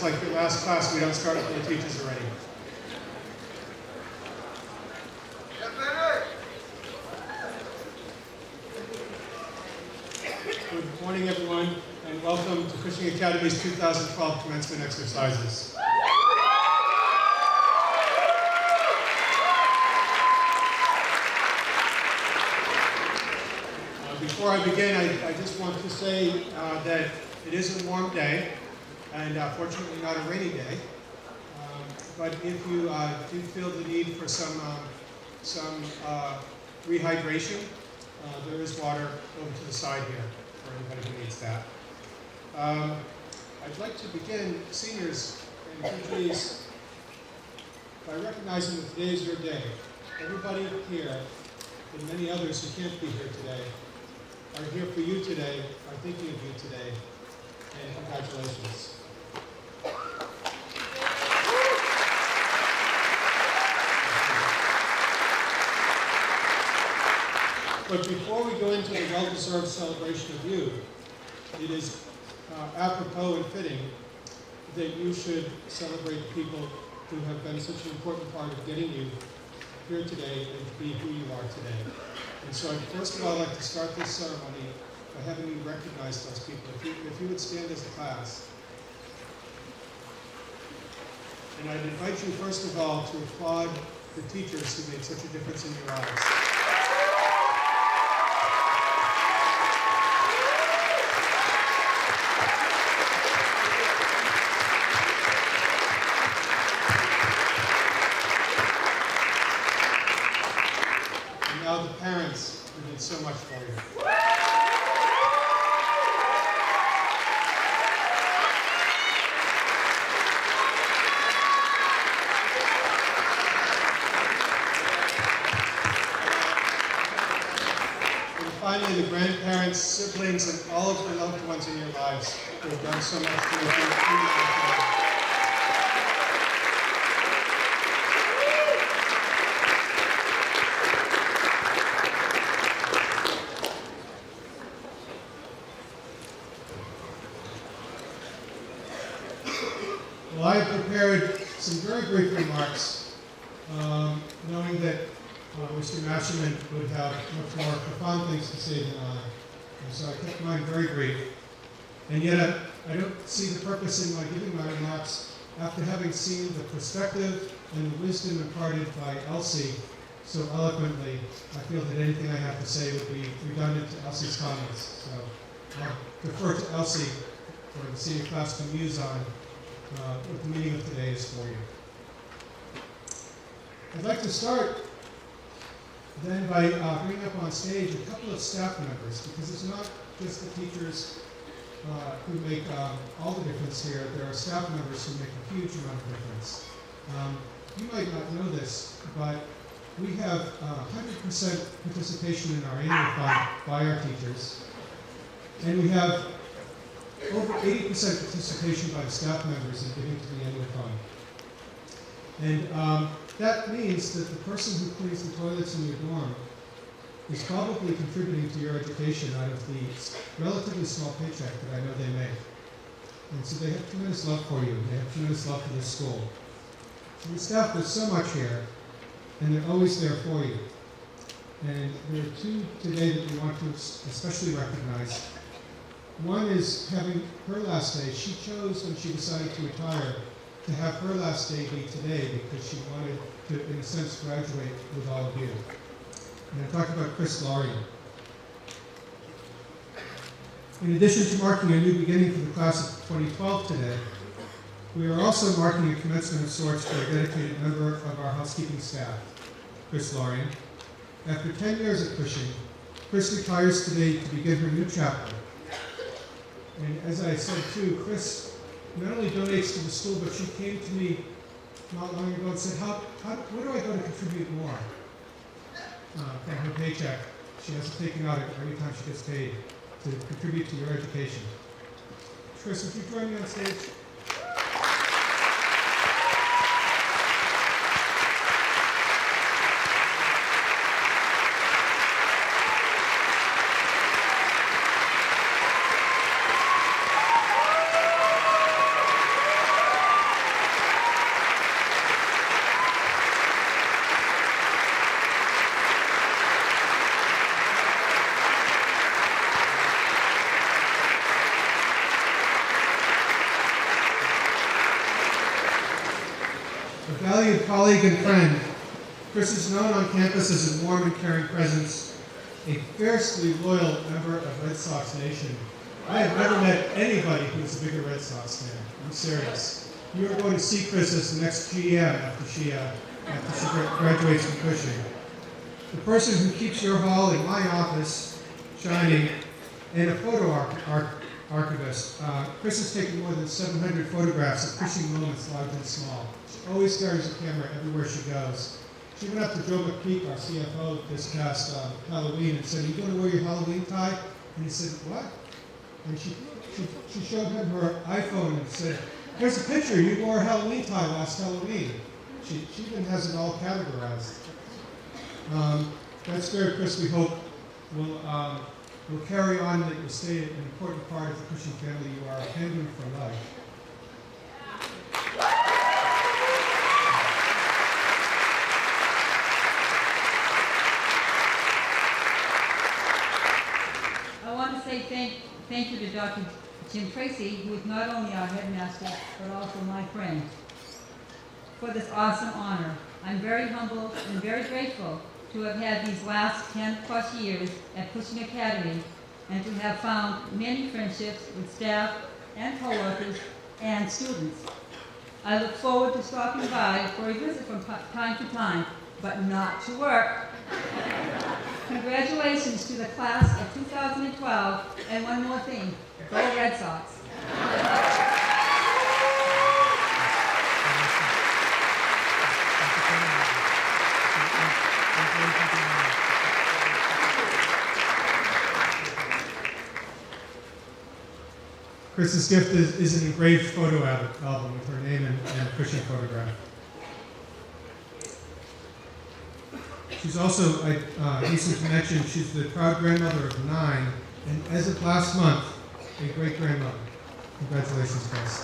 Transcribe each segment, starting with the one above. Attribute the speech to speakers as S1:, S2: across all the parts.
S1: like your last class, we don't start with the teachers already. Good morning, everyone, and welcome to Cushing Academy's 2012 commencement exercises. Before I begin, I just want to say that it is a warm day, and fortunately not a rainy day. But if you do feel the need for some rehydration, there is water over to the side here for anybody who needs that. I'd like to begin, seniors and PGs, by recognizing that today is your day. Everybody here, and many others who can't be here today, are here for you today, are thinking of you today, and congratulations. But before we go into the well-deserved celebration of you, it is apropos and fitting that you should celebrate the people who have been such an important part of getting you here today and to be who you are today. And so first of all, I'd like to start this ceremony by having you recognize those people. If you would stand as a class. And I'd invite you, first of all, to applaud the teachers who made such a difference in your lives. The parents who did so much for you. And finally, the grandparents, siblings, and all of the loved ones in your lives who have done so much for you. Well, I have prepared some very brief remarks, knowing that Mr. Masherman would have much more profound things to say than I. And so I kept mine very brief. And yet I don't see the purpose in my giving my remarks after having seen the perspective and the wisdom imparted by Elsie so eloquently. I feel that anything I have to say would be redundant to Elsie's comments. So I'll defer to Elsie for the senior class to muse on what the meaning of today is for you. I'd like to start then by bringing up on stage a couple of staff members, because it's not just the teachers who make all the difference here. There are staff members who make a huge amount of difference. You might not know this, but we have 100% participation in our annual fund by our teachers, and we have over 80% participation by the staff members in giving to the annual fund. And that means that the person who cleans the toilets in your dorm is probably contributing to your education out of the relatively small paycheck that I know they make. And so they have tremendous love for you. They have tremendous love for this school. So the staff does so much here, and they're always there for you. And there are two today that we want to especially recognize. One is having her last day. She chose, when she decided to retire, to have her last day be today because she wanted to, in a sense, graduate with all of you. And I'm talking about Chris Lorien. In addition to marking a new beginning for the class of 2012 today, we are also marking a commencement of sorts for a dedicated member of our housekeeping staff, Chris Lorien. After 10 years at Cushing, Chris retires today to begin her new chapter. And as I said too, Chris not only donates to the school, but she came to me not long ago and said, where do I go to contribute more from her paycheck? She has to take it out every time she gets paid to contribute to your education. Chris, would you join me on stage? colleague and friend, Chris is known on campus as a warm and caring presence, a fiercely loyal member of Red Sox Nation. I have never met anybody who's a bigger Red Sox fan. I'm serious. You are going to see Chris as the next GM after she graduates from Cushing. The person who keeps your hall in my office shining, and a photo archivist. Chris has taken more than 700 photographs of Cushing moments, large and small. She always carries a camera everywhere she goes. She went up to Joe McPeak, our CFO, this past Halloween and said, "Are you going to wear your Halloween tie?" And he said, "What?" And she showed him her iPhone and said, "Here's a picture. You wore a Halloween tie last Halloween." She even has it all categorized. That spirit, Chris, we hope will carry on, that you'll stay an important part of the Cushing family. You are a penguin for life.
S2: I want to say thank you to Dr. Jim Tracy, who is not only our headmaster, but also my friend, for this awesome honor. I'm very humble and very grateful to have had these last 10 plus years at Cushing Academy and to have found many friendships with staff and co-workers and students. I look forward to stopping by for a visit from time to time, but not to work. Congratulations to the class of 2012, and one more thing, go Red Sox.
S1: Chris's gift is an engraved photo album with her name and Cushing photograph. She's also, I hasten to mention, she's the proud grandmother of 9, and as of last month, a great-grandmother. Congratulations, Chris.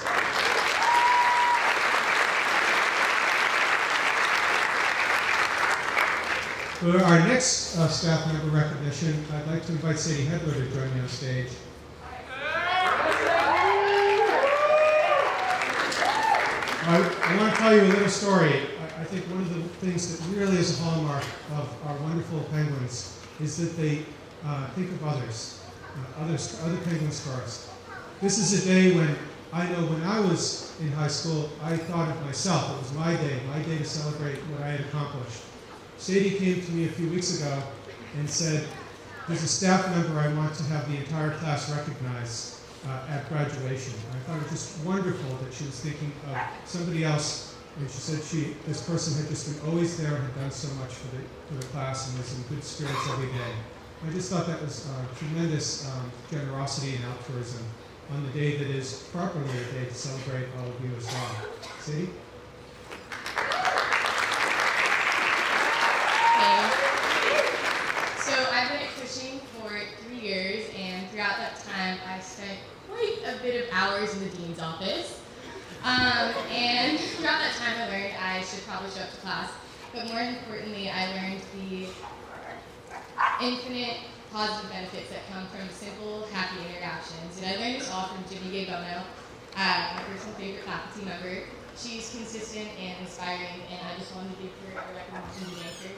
S1: For our next staff member recognition, I'd like to invite Sadie Hedler to join me on stage. I want to tell you a little story. I think one of the things that really is a hallmark of our wonderful penguins is that they think of others, other penguins first. This is a day when I know when I was in high school, I thought of myself. It was my day to celebrate what I had accomplished. Sadie came to me a few weeks ago and said, "There's a staff member I want to have the entire class recognize at graduation." And I thought it was just wonderful that she was thinking of somebody else, and she said this person had just been always there and had done so much for the class and was in good spirits every day. I just thought that was tremendous generosity and altruism on the day that is properly a day to celebrate all of you as well. Sadie?
S3: So I've been at Cushing for 3 years, and throughout that time I spent quite a bit of hours in the dean's office. And throughout that time I learned I should probably show up to class, but more importantly I learned the infinite positive benefits that come from simple, happy interactions. And I learned this all from Jimmy Gabono, my personal favorite faculty member. She's consistent and inspiring, and I just wanted to give her a recognition to make her.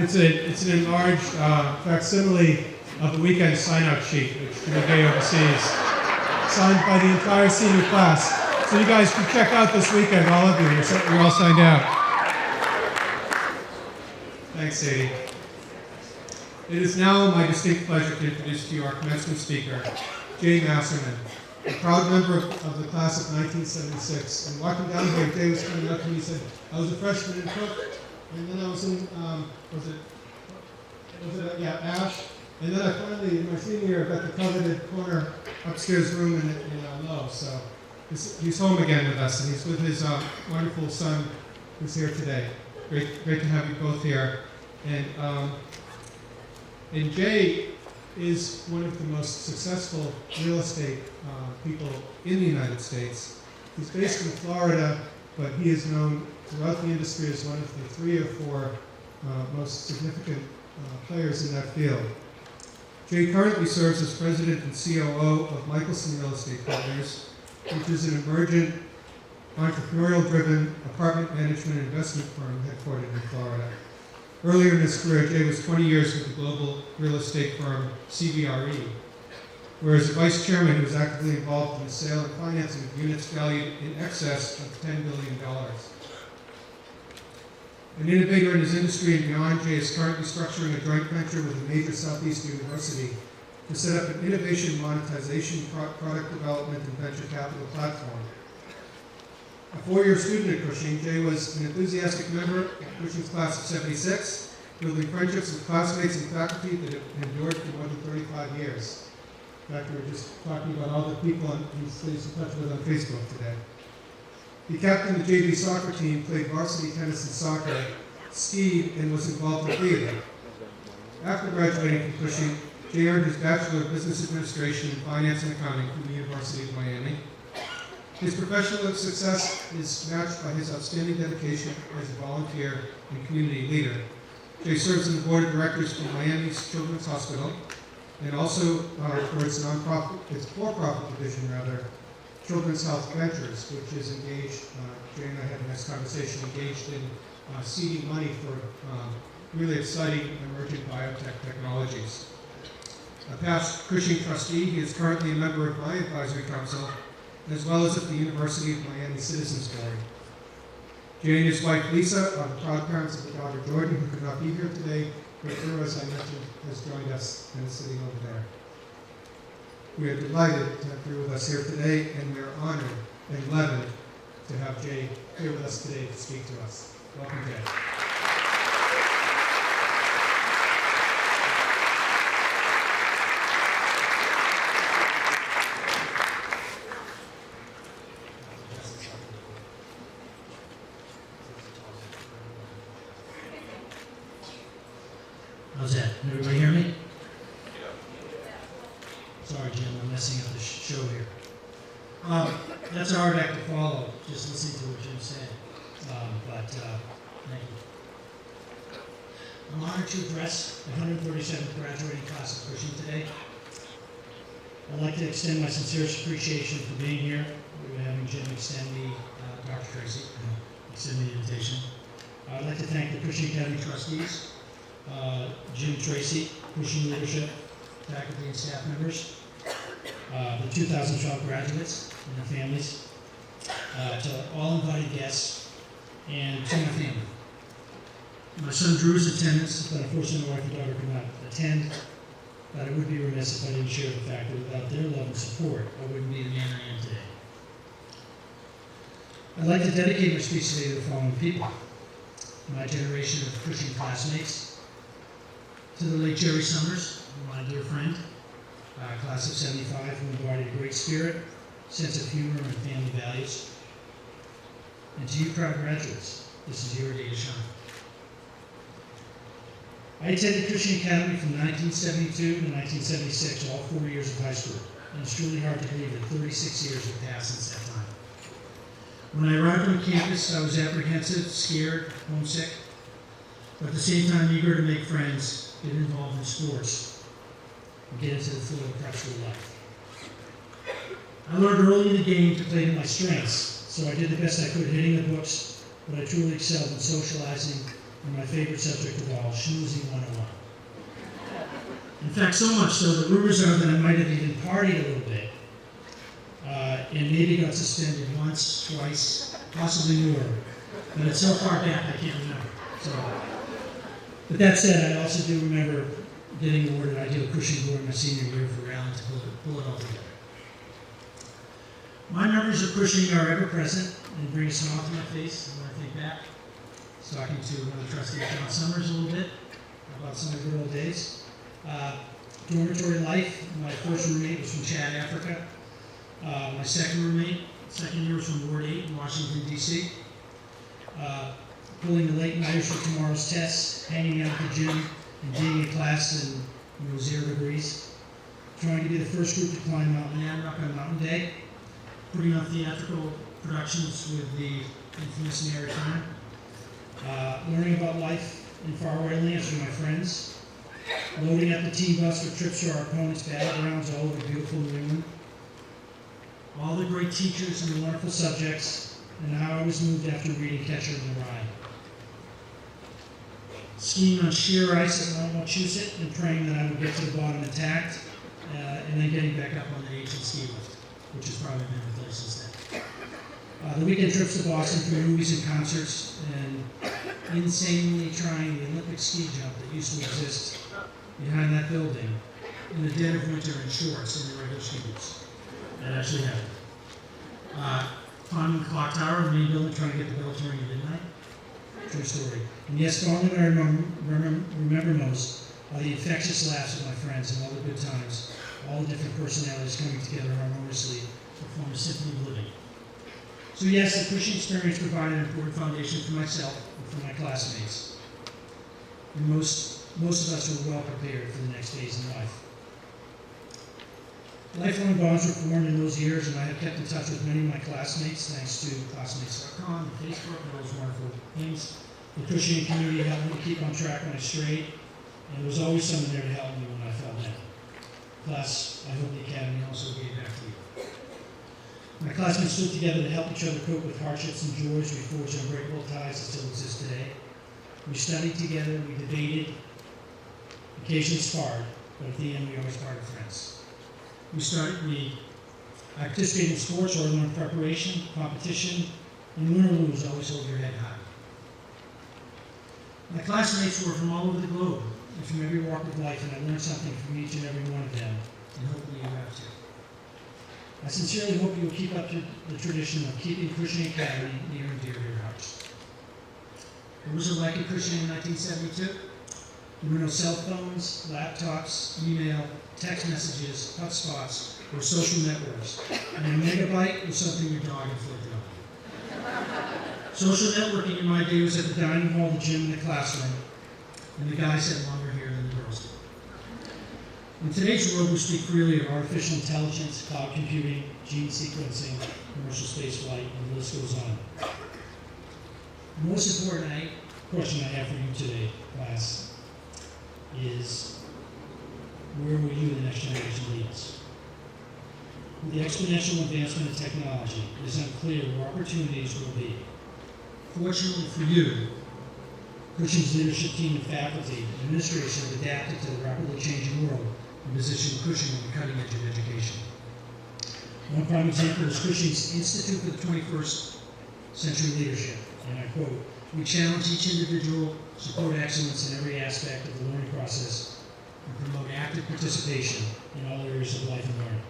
S1: It's an enlarged facsimile of the weekend sign-out sheet, which Jimmy oversees, signed by the entire senior class. So you guys can check out this weekend, all of you. You're all signed out. Thanks, Sadie. It is now my distinct pleasure to introduce to you our commencement speaker, Jay Masserman, a proud member of the class of 1976. And walking down here, Jay was coming up to me and said, "I was a freshman in Cook, and then I was in, Ash, and then I finally, in my senior year, got the coveted corner upstairs room in Lowe, so he's home again with us, and he's with his wonderful son, who's here today. Great to have you both here. And Jay is one of the most successful real estate people in the United States. He's based in Florida, but he is known throughout the industry as one of the 3 or 4 most significant players in that field. Jay currently serves as president and COO of Michelson Real Estate Partners, which is an emergent, entrepreneurial-driven apartment management and investment firm headquartered in Florida. Earlier in his career, Jay was 20 years with the global real estate firm CBRE, where as vice chairman, he was actively involved in the sale and financing of units valued in excess of $10 billion. An innovator in his industry and beyond, Jay is currently structuring a joint venture with a major Southeast university to set up an innovation monetization, product development, and venture capital platform. A 4-year student at Cushing, Jay was an enthusiastic member of Cushing's class of '76, building friendships with classmates and faculty that have endured for more than 35 years. In fact, we were just talking about all the people he stays in touch with on Facebook today. He captained the JV soccer team, played varsity tennis and soccer, skied, and was involved in theater. After graduating from Cushing, Jay earned his Bachelor of Business Administration in Finance and Accounting from the University of Miami. His professional success is matched by his outstanding dedication as a volunteer and community leader. Jay serves on the board of directors for Miami's Children's Hospital, and also for its for-profit division, Children's Health Ventures, which is engaged, Jay and I had a nice conversation, engaged in seeding money for really exciting emerging biotech technologies. A past Cushing trustee, he is currently a member of my advisory council, as well as at the University of Miami Citizens Board. Jay and his wife Lisa are the proud parents of the daughter Jordan, who could not be here today, but Drew, as I mentioned, has joined us and is sitting over there. We are delighted to have Drew with us here today, and we are honored and leavened to have Jay here with us today to speak to us. Welcome, Jay.
S4: How's that? Can everybody hear me? Sorry, Jim, I'm messing up the show here. That's a hard act to follow, just listening to what Jim said. Thank you. I'm honored to address the 137th graduating class of Cushing today. I'd like to extend my sincerest appreciation for being here. We're having Jim extend me, Dr. Tracy, extend me the invitation. I'd like to thank the Cushing Academy trustees, Jim Tracy, Cushing leadership, faculty and staff members, the 2012 graduates and their families, to all invited guests, and to my family. My son Drew's attendance, but unfortunately my wife and daughter could not attend, but I would be remiss if I didn't share the fact that without their love and support, I wouldn't be the man I am today. I'd like to dedicate my speech today to the following people: my generation of Cushing classmates, to the late Jerry Summers, my dear friend, class of '75, who embodied a great spirit, sense of humor, and family values. And to you proud graduates, this is your day to shine. I attended Cushing Academy from 1972 to 1976, all 4 years of high school, and it's truly hard to believe that 36 years have passed since that time. When I arrived on campus, I was apprehensive, scared, homesick, but at the same time eager to make friends, get involved in sports, and get into the flow of prep school life. I learned early in the game to play to my strengths, so I did the best I could hitting the books, but I truly excelled in socializing and my favorite subject of all, schmoozing 101. In fact, so much so that rumors are that I might have even partied a little bit, and maybe got suspended once, twice, possibly more. But it's so far back I can't remember. So, but that said, I also do remember getting awarded Ideal Cushing during my senior year for Allen to pull it all together. My memories of Cushing are ever present and bring a smile to my face when I think back. was talking to another trustee, John Summers, a little bit about some of the good old days. Dormitory life, my first roommate was from Chad, Africa. My second year was from Ward 8 in Washington, D.C. Pulling the late nighters for tomorrow's tests, hanging out at the gym, and being in class in 0 degrees. Trying to be the first group to climb Mount Monadnock on Mountain Day. Putting on theatrical productions with the infamous Mary Time. Learning about life in faraway lands from my friends. Loading up the team bus for trips to our opponents' battlegrounds all over beautiful New England. All the great teachers and the wonderful subjects, and how I was moved after reading Catcher in the Rye. Skiing on sheer ice at Mount Wachusett and praying that I would get to the bottom intact, and then getting back up on the ancient ski lift, which has probably been replaced since then. The weekend trips to Boston for movies and concerts, and insanely trying the Olympic ski jump that used to exist behind that building in the dead of winter in shorts and the regular ski boots. That actually happened. Climbing the clock tower in the main building, trying to get the bell to ring at midnight. True story. And yes, the only thing I remember most are the infectious laughs of my friends and all the good times, all the different personalities coming together harmoniously to form a symphony of living. So yes, the Cushing experience provided an important foundation for myself and for my classmates. And most of us were well prepared for the next phase in life. Lifelong bonds were formed in those years, and I have kept in touch with many of my classmates, thanks to classmates.com, Facebook, and those wonderful things. The Cushing community helped me keep on track when I strayed, and there was always someone there to help me when I fell down. Plus, I hope the Academy also gave back to you. My classmates stood together to help each other cope with hardships and joys. We forged unbreakable ties that still exist today. We studied together, we debated, occasionally sparred, but at the end we always parted friends. I participated in sports or learned preparation, competition, and win or lose, always hold your head high. My classmates were from all over the globe and from every walk of life, and I learned something from each and every one of them, and hopefully you have too. I sincerely hope you will keep up the tradition of keeping Cushing Academy near and dear to your hearts. What was it like at Cushing in 1972? There were no cell phones, laptops, email, text messages, hotspots, or social networks. And a megabyte was something your dog inflicted on you. Social networking in my day was at the dining hall, the gym, and the classroom, and the guys had longer hair than the girls did. In today's world, we speak freely of artificial intelligence, cloud computing, gene sequencing, commercial space flight, and the list goes on. The most important question I have for you today, class, is where will you, the next generation, lead us? With the exponential advancement of technology, it is unclear where opportunities will be. Fortunately for you, Cushing's leadership team and faculty and administration have adapted to the rapidly changing world and positioned Cushing on the cutting edge of education. One prime example is Cushing's Institute for the 21st Century Leadership, and I quote, "We challenge each individual, support excellence in every aspect of the learning process, and promote active participation in all areas of life and learning."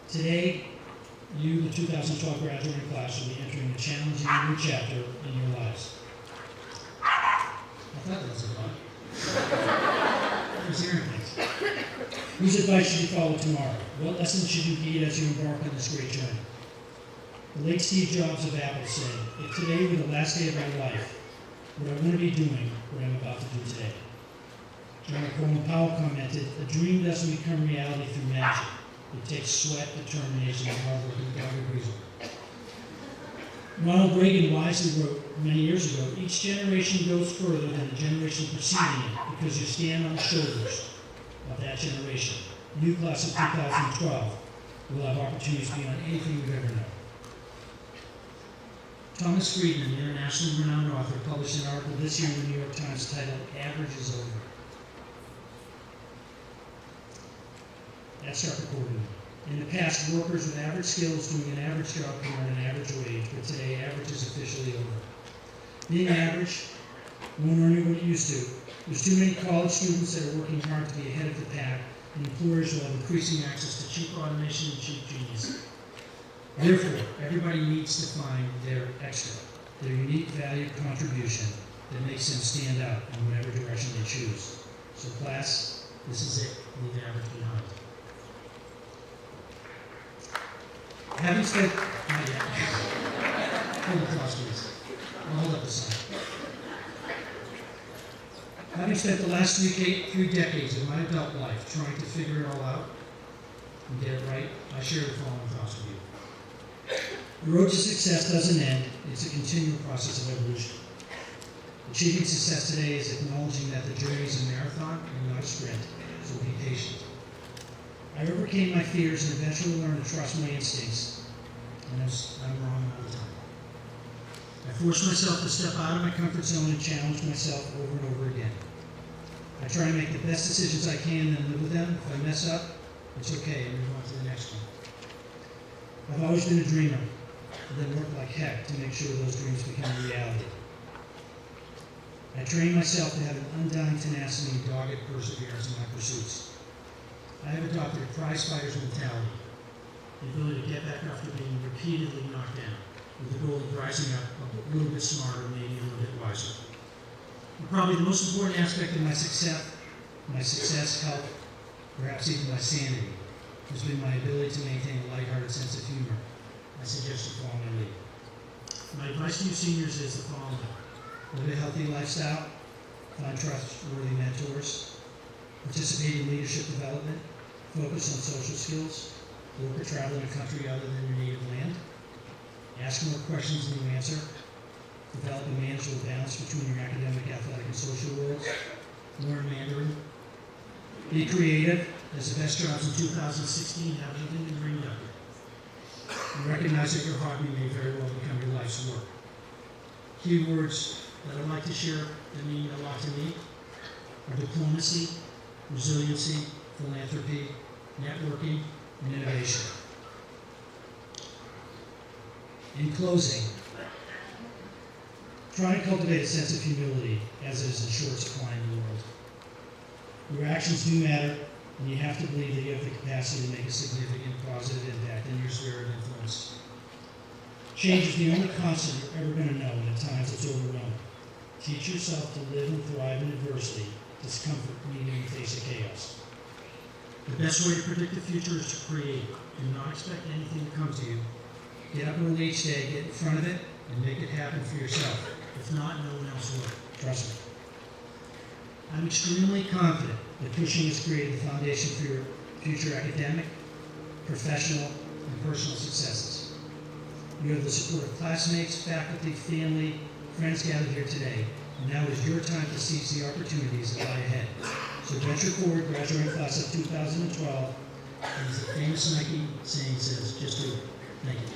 S4: Today, you, the 2012 graduating class, will be entering a challenging new chapter in your lives. I thought that was a thought. I was hearing things. Whose advice should you follow tomorrow? What lessons should you heed as you embark on this great journey? The late Steve Jobs of Apple said, "If today were the last day of my life, would I want to be doing what I'm about to do today?" John Colin Powell commented, "A dream doesn't become reality through magic. It takes sweat, determination, and hard work, and God agrees with it." Ronald Reagan wisely wrote many years ago, "Each generation goes further than the generation preceding it because you stand on the shoulders of that generation. You, class of 2012, will have opportunities beyond anything you've ever known." Thomas Friedman, the internationally renowned author, published an article this year in the New York Times titled, "Average is Over." That's our recording. In the past, workers with average skills doing an average job can earn an average wage, but today, average is officially over. Being average won't earn you what it used to. There's too many college students that are working hard to be ahead of the pack, and employers will have increasing access to cheap automation and cheap genius. Therefore, everybody needs to find their extra, their unique value contribution that makes them stand out in whatever direction they choose. So class, this is it. Leave the average behind. Having spent, not yet. Hold the cross, please. I'll hold up the sign. Having spent the last three decades of my adult life trying to figure it all out and get it right, I share the following thoughts with you. The road to success doesn't end. It's a continual process of evolution. Achieving success today is acknowledging that the journey is a marathon and not a sprint, so be patient. I overcame my fears and eventually learned to trust my instincts, and I'm wrong all the time. I forced myself to step out of my comfort zone and challenge myself over and over again. I try to make the best decisions I can and live with them. If I mess up, it's okay, and move on to the next one. I've always been a dreamer, and then worked like heck to make sure those dreams become a reality. I trained myself to have an undying tenacity and dogged perseverance in my pursuits. I have adopted a prize fighter's mentality, the ability to get back after being repeatedly knocked down, with the goal of rising up a little bit smarter, maybe a little bit wiser. And probably the most important aspect of my success, health, perhaps even my sanity, has been my ability to maintain a lighthearted sense of humor. I suggest you follow my lead. My advice to you seniors is the following. Live a healthy lifestyle, find trustworthy mentors, participate in leadership development, focus on social skills, work or travel in a country other than your native land, ask more questions than you answer, develop a manageable balance between your academic, athletic, and social worlds, learn Mandarin, be creative, as the best jobs in 2016 haven't even been dreamed up yet, and recognize that your hobby may very well become your life's work. Keywords that I'd like to share that mean a lot to me are diplomacy, resiliency, philanthropy, networking, and innovation. In closing, try and cultivate a sense of humility as it is in short supply in the world. Your actions do matter, and you have to believe that you have the capacity to make a significant positive impact in your sphere of influence. Change is the only constant you're ever going to know, and at times it's overwhelming. Teach yourself to live and thrive in adversity, discomfort, meaning in the face of chaos. The best way to predict the future is to create. Do not expect anything to come to you. Get up early each day, get in front of it, and make it happen for yourself. If not, no one else will. Trust me. I'm extremely confident that Cushing has created the foundation for your future academic, professional, and personal successes. You have the support of classmates, faculty, family, friends gathered here today, and now is your time to seize the opportunities that lie ahead. So venture forward, graduating class of 2012, and as the famous Nike saying says, just do it. Thank you.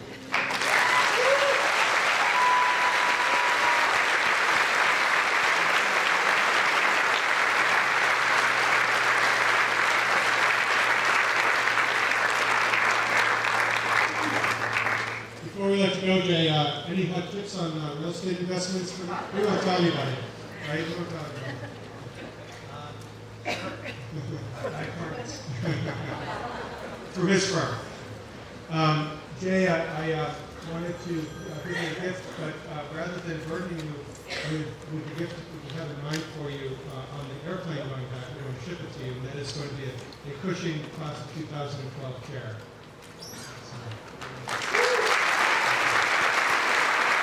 S1: Before we let you go, Jay, any hot tips on real estate investments? We won't tell anybody, right? We won't tell anybody. Through his firm. Jay, I wanted to give you a gift, but rather than burdening you with the gift that we have in mind for you on the airplane going back, we're going to ship it to you, and that is going to be a Cushing class of 2012 chair.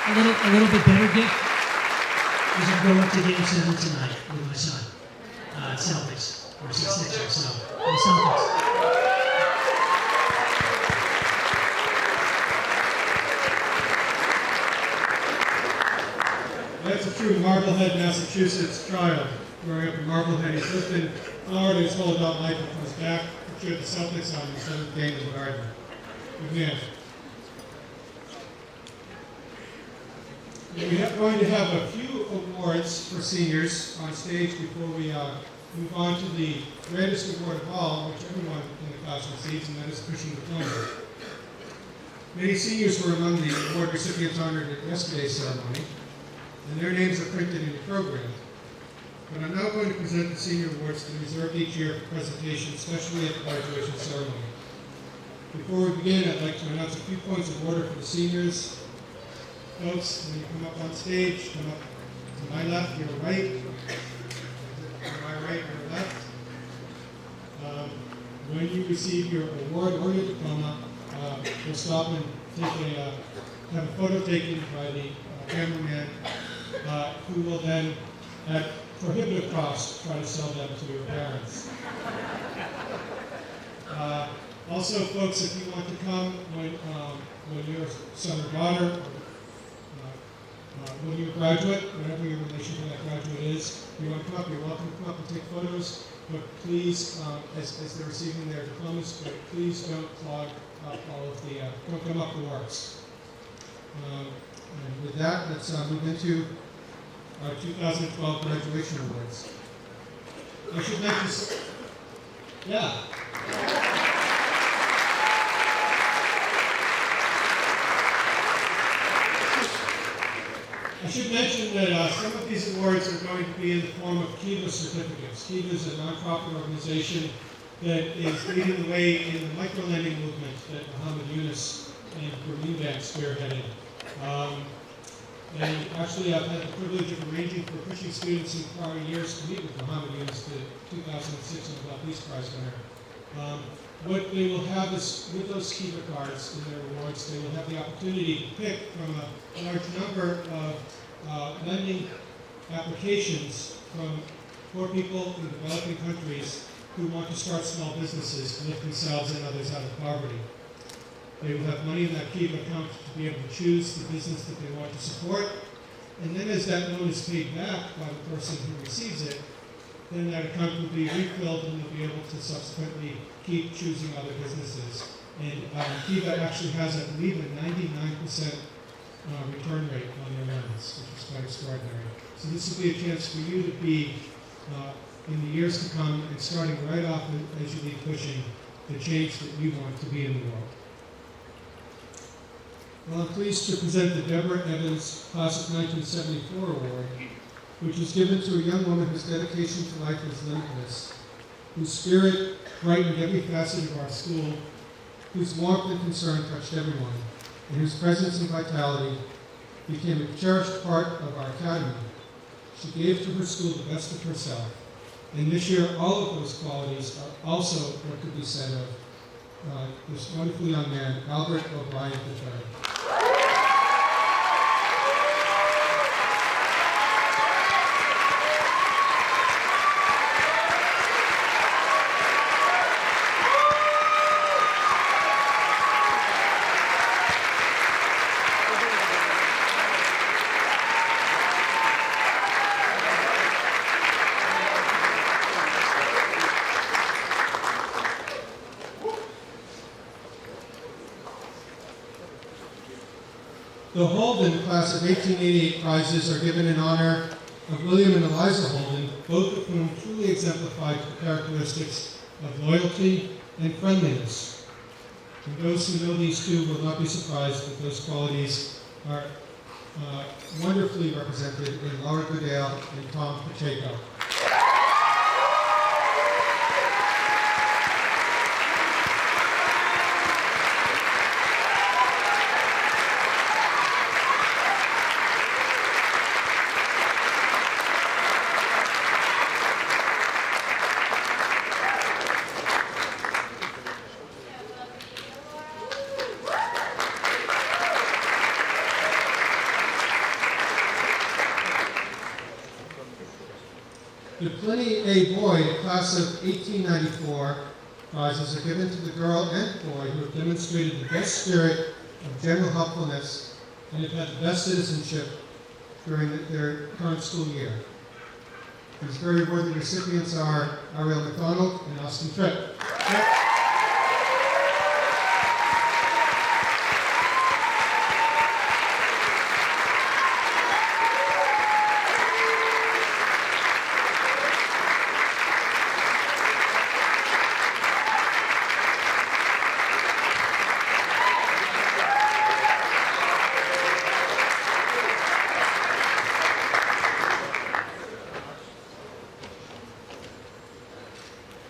S4: A little bit better gift is I go up to Game 7 tonight with my son. Celtics. Or Sixers, so. The Celtics.
S1: That's a true Marblehead, Massachusetts child. Growing up in Marblehead, he's lived in Florida his whole adult life and comes back to cheer the Celtics on the seventh game of the Garden. Good man. We are going to have a few awards for seniors on stage before we move on to the greatest award of all, which everyone in the class receives, and that is Cushing Diploma. Many seniors were among the award recipients honored at yesterday's ceremony, and their names are printed in the program. But I'm now going to present the senior awards that are reserved each year for presentation, especially at the graduation ceremony. Before we begin, I'd like to announce a few points of order for the seniors. Folks, when you come up on stage, come up to my left, your right, to my right, your left. When you receive your award or your diploma, we'll stop and have a photo taken by the cameraman, who will then, at prohibitive cost, try to sell them to your parents. Also, folks, if you want to come when your son or daughter, when you're a graduate, whatever your relation to that graduate is, if you want to come up, you're welcome to come up and take photos. But please, as they're receiving their diplomas, please don't clog up all of the, don't come up the works. And with that, let's move into our 2012 graduation awards. I should mention, yeah. I should mention that some of these awards are going to be in the form of Kiva certificates. Kiva is a nonprofit organization that is leading the way in the microlending movement that Muhammad Yunus and Gurleen Bank spearheaded. And actually, I've had the privilege of arranging for Cushing students in prior years to meet with Muhammad Yunus, the 2006 Nobel Peace Prize winner. What they will have is, with those Kiva cards in their awards, they will have the opportunity to pick from a large number of lending applications from poor people in developing countries who want to start small businesses to lift themselves and others out of poverty. They will have money in that Kiva account to be able to choose the business that they want to support, and then as that loan is paid back by the person who receives it, then that account will be refilled and they'll be able to subsequently keep choosing other businesses. And Kiva actually has, I believe, a 99% return rate on their loans, which is quite extraordinary. So this will be a chance for you to be, in the years to come, and starting right off as you leave Cushing, the change that you want to be in the world. Well, I'm pleased to present the Deborah Evans Class of 1974 Award, which is given to a young woman whose dedication to life is limitless, whose spirit brightened every facet of our school, whose warmth and concern touched everyone, and whose presence and vitality became a cherished part of our academy. She gave to her school the best of herself, and this year all of those qualities are also what could be said of this wonderful young man, Albert O'Brien III. The Holden Class of 1888 prizes are given in honor of William and Eliza Holden, both of whom truly exemplified the characteristics of loyalty and friendliness. And those who know these two will not be surprised that those qualities are wonderfully represented in Laura Goodale and Tom Pacheco. The Pliny A. Boyd Class of 1894 prizes are given to the girl and boy who have demonstrated the best spirit of general helpfulness and have had the best citizenship during their current school year. These very worthy recipients are Ariel McDonald and Austin Tripp.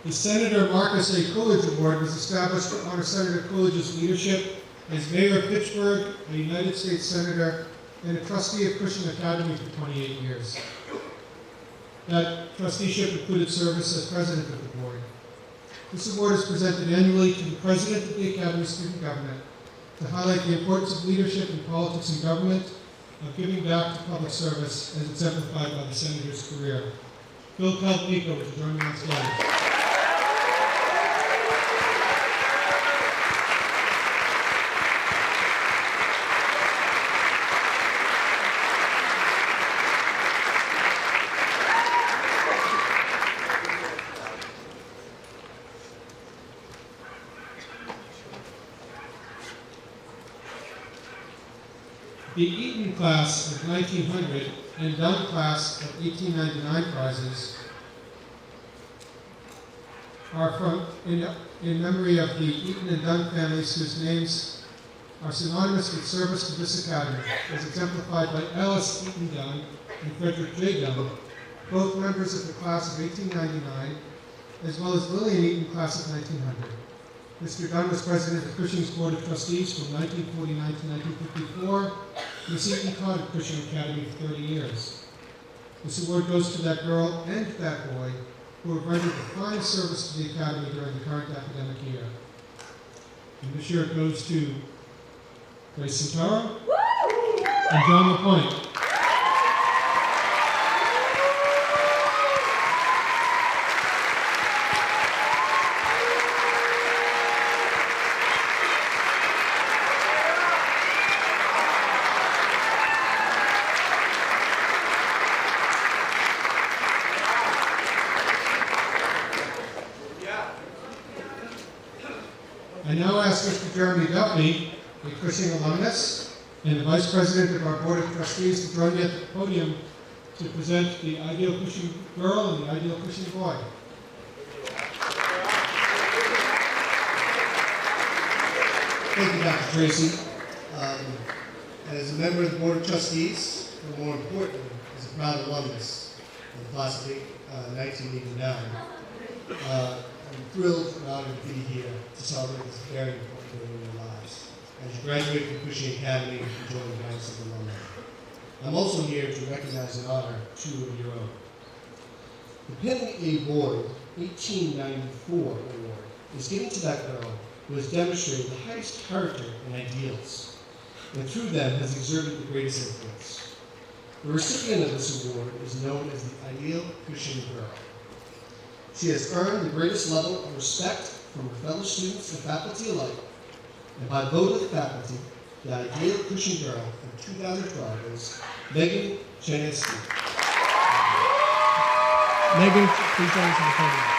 S1: The Senator Marcus A. Coolidge Award was established to honor Senator Coolidge's leadership as Mayor of Pittsburgh, a United States Senator, and a trustee of Cushing Academy for 28 years. That trusteeship included service as president of the board. This award is presented annually to the president of the Academy Student Government to highlight the importance of leadership in politics and government, of giving back to public service as exemplified by the senator's career. Phil Peltico to join me on stage. The Eaton class of 1900 and Dunn class of 1899 prizes are in memory of the Eaton and Dunn families whose names are synonymous with service to this academy, as exemplified by Alice Eaton Dunn and Frederick J. Dunn, both members of the class of 1899, as well as Lillian Eaton class of 1900. Mr. Dunn was president of Cushing's Board of Trustees from 1949 to 1954. Miss Eaton taught at Cushing Academy for 30 years. This award goes to that girl and that boy who have rendered a fine service to the Academy during the current academic year. And this year it goes to Grace Santoro and John LaPointe. I now ask Mr. Jeremy Duffy, a Cushing alumnus and the Vice President of our Board of Trustees, to join me at the podium to present the Ideal Cushing Girl and the Ideal Cushing Boy.
S5: Thank you, Dr. Tracy. As a member of the Board of Trustees, but more importantly, as a proud alumnus of the class of 1989, I'm thrilled and honored to be here to celebrate this very important day in your lives as you graduate from Cushing Academy and join the ranks of alumni. I'm also here to recognize and honor two of your own. The Penn A. Boyd 1894 Award is given to that girl who has demonstrated the highest character and ideals, and through them has exerted the greatest influence. The recipient of this award is known as the Ideal Cushing Girl. She has earned the greatest level of respect from her fellow students and faculty alike, and by vote of the faculty, the Ideal Cushing Girl in 2012 is Megan Janeski.
S6: Megan, please join us on the podium.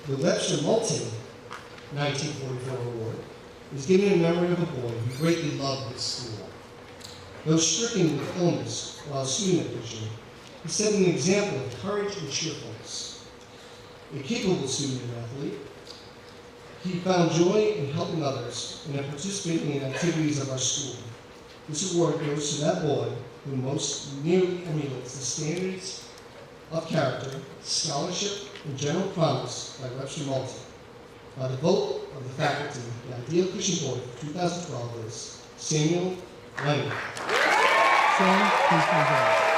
S5: The Webster Moulton 1944 Award is given in memory of a boy who greatly loved his school. Though stricken with illness while a student at Cushing, he set an example of courage and cheerfulness. A capable student and athlete, he found joy in helping others and in participating in activities of our school. This award goes to that boy who most nearly emulates the standards of character, scholarship, and general promise by Webster Moulton. By the vote of the faculty, the Ideal Cushing Board for 2012 is Samuel Leonard.
S6: Sam, please come forward.